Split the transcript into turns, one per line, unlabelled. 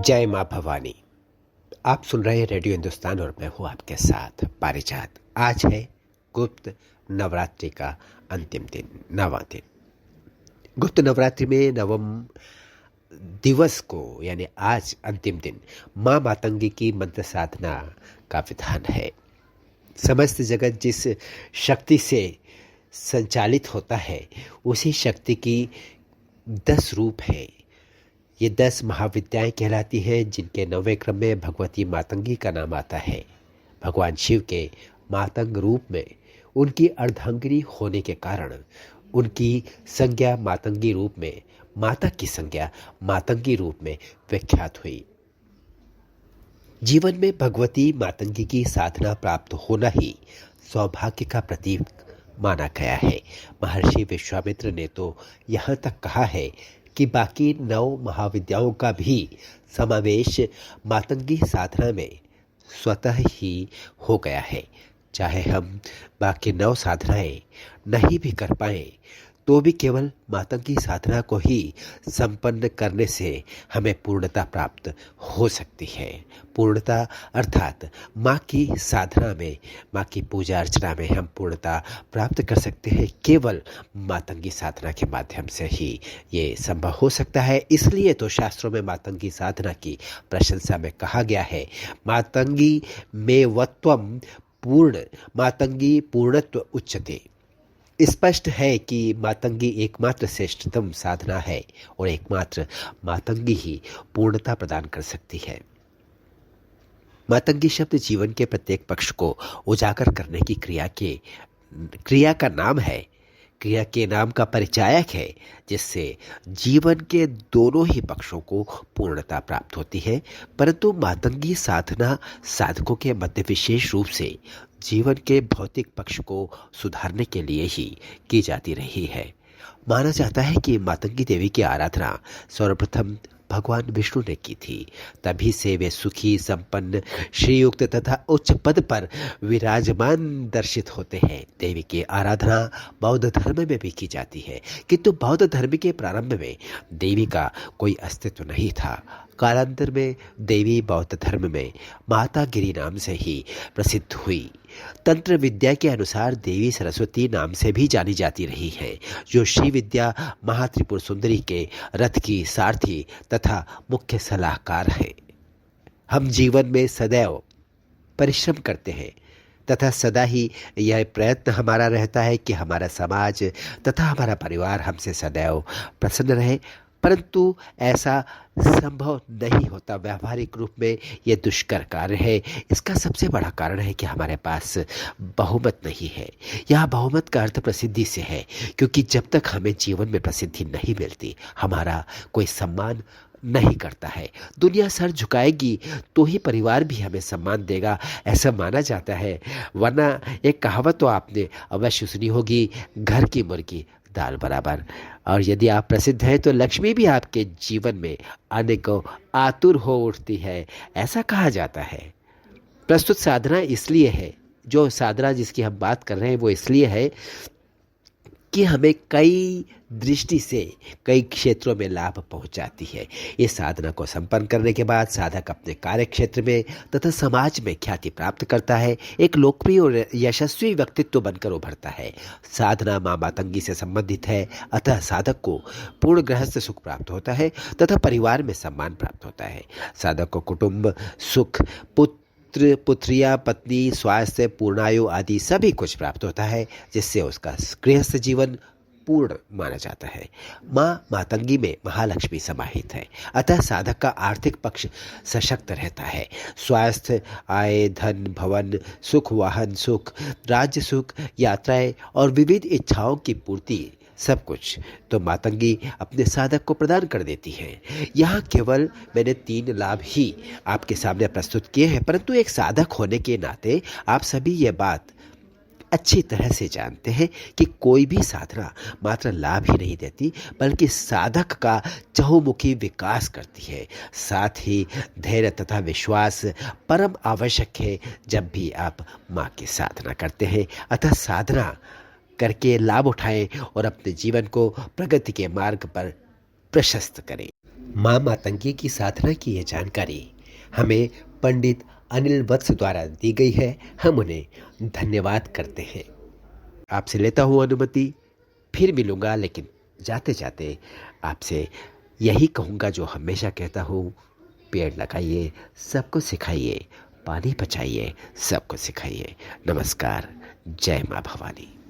जय माँ भवानी। आप सुन रहे हैं रेडियो हिंदुस्तान और मैं हूँ आपके साथ पारिजात। आज है गुप्त नवरात्रि का अंतिम दिन, नवा दिन। गुप्त नवरात्रि में नवम दिवस को यानी आज अंतिम दिन माँ मातंगी की मंत्र साधना का विधान है। समस्त जगत जिस शक्ति से संचालित होता है उसी शक्ति की 10 रूप है। ये 10 महाविद्याएं कहलाती हैं, जिनके 9वें क्रम में भगवती मातंगी का नाम आता है। भगवान शिव के मातंग रूप में उनकी अर्धांगिनी होने के कारण उनकी संज्ञा मातंगी रूप में, माता की संज्ञा मातंगी रूप में विख्यात हुई। जीवन में भगवती मातंगी की साधना प्राप्त होना ही सौभाग्य का प्रतीक माना गया है। महर्षि विश्वामित्र ने तो यहाँ तक कहा है कि बाकी 9 महाविद्याओं का भी समावेश मातंगी साधना में स्वतः ही हो गया है। चाहे हम बाकी 9 साधनाएं नहीं भी कर पाएं तो भी केवल मातंगी साधना को ही संपन्न करने से हमें पूर्णता प्राप्त हो सकती है। पूर्णता अर्थात माँ की साधना में, माँ की पूजा अर्चना में हम पूर्णता प्राप्त कर सकते हैं। केवल मातंगी साधना के माध्यम से ही ये संभव हो सकता है। इसलिए तो शास्त्रों में मातंगी साधना की प्रशंसा में कहा गया है, मातंगी में वत्वम पूर्ण मातंगी पूर्णत्व उच्यते। स्पष्ट है कि मातंगी एकमात्र श्रेष्ठतम साधना है और एकमात्र मातंगी ही पूर्णता प्रदान कर सकती है। मातंगी शब्द जीवन के प्रत्येक पक्ष को उजागर करने की क्रिया का नाम है, क्रिया के नाम का परिचायक है, जिससे जीवन के दोनों ही पक्षों को पूर्णता प्राप्त होती है। परंतु मातंगी साधना साधकों के मध्य विशेष रूप से जीवन के भौतिक पक्ष को सुधारने के लिए ही की जाती रही है। माना जाता है कि मातंगी देवी की आराधना सर्वप्रथम भगवान विष्णु ने की थी। तभी से वे सुखी, संपन्न, श्रीयुक्त तथा उच्च पद पर विराजमान दर्शित होते हैं। देवी की आराधना बौद्ध धर्म में भी की जाती है, किंतु बौद्ध धर्म के प्रारंभ में देवी का कोई अस्तित्व नहीं था। कालांतर में देवी बौद्ध धर्म में माता गिरी नाम से ही प्रसिद्ध हुई। तंत्र विद्या के अनुसार देवी सरस्वती नाम से भी जानी जाती रही है, जो श्री विद्या महात्रिपुर सुंदरी के रथ की सारथी तथा मुख्य सलाहकार है। हम जीवन में सदैव परिश्रम करते हैं तथा सदा ही यह प्रयत्न हमारा रहता है कि हमारा समाज तथा हमारा परिवार हमसे सदैव प्रसन्न रहे, परंतु ऐसा संभव नहीं होता। व्यावहारिक रूप में यह दुष्कर कार्य है। इसका सबसे बड़ा कारण है कि हमारे पास बहुमत नहीं है। यह बहुमत का अर्थ प्रसिद्धि से है, क्योंकि जब तक हमें जीवन में प्रसिद्धि नहीं मिलती, हमारा कोई सम्मान नहीं करता है। दुनिया सर झुकाएगी तो ही परिवार भी हमें सम्मान देगा, ऐसा माना जाता है। वरना एक कहावत तो आपने अवश्य सुनी होगी, घर की मुर्गी दाल बराबर। और यदि आप प्रसिद्ध हैं तो लक्ष्मी भी आपके जीवन में आने को आतुर हो उठती है, ऐसा कहा जाता है। प्रस्तुत साधना इसलिए है, जो साधना जिसकी हम बात कर रहे हैं वो इसलिए है कि हमें कई दृष्टि से कई क्षेत्रों में लाभ पहुंचाती है। ये साधना को संपन्न करने के बाद साधक अपने कार्य क्षेत्र में तथा समाज में ख्याति प्राप्त करता है, एक लोकप्रिय और यशस्वी व्यक्तित्व बनकर उभरता है। साधना माँ मातंगी से संबंधित है, अतः साधक को पूर्ण गृहस्थ सुख प्राप्त होता है तथा परिवार में सम्मान प्राप्त होता है। साधक को कुटुंब सुख, पुत्र पुत्रिया, पत्नी, स्वास्थ्य, पूर्णायु आदि सभी कुछ प्राप्त होता है, जिससे उसका गृहस्थ जीवन पूर्ण माना जाता है। माँ मातंगी में महालक्ष्मी समाहित है, अतः साधक का आर्थिक पक्ष सशक्त रहता है। स्वास्थ्य, आय, धन, भवन सुख, वाहन सुख, राज्य सुख, यात्राएं और विविध इच्छाओं की पूर्ति, सब कुछ तो मातंगी अपने साधक को प्रदान कर देती है। यहाँ केवल मैंने 3 लाभ ही आपके सामने प्रस्तुत किए हैं, परंतु एक साधक होने के नाते आप सभी ये बात अच्छी तरह से जानते हैं कि कोई भी साधना मात्र लाभ ही नहीं देती, बल्कि साधक का चहुमुखी विकास करती है। साथ ही धैर्य तथा विश्वास परम आवश्यक है जब भी आप माँ की साधना करते हैं। अतः साधना करके लाभ उठाएं और अपने जीवन को प्रगति के मार्ग पर प्रशस्त करें। माँ मातंगी की साधना की ये जानकारी हमें पंडित अनिल वत्स द्वारा दी गई है। हम उन्हें धन्यवाद करते हैं। आपसे लेता हूँ अनुमति, फिर मिलूँगा, लेकिन जाते-जाते आपसे यही कहूँगा जो हमेशा कहता हूँ, पेड़ लगाइए, सबको सिखाइए, पानी बचाइए, सबको सिखाइए। नमस्कार, जय माँ भवानी।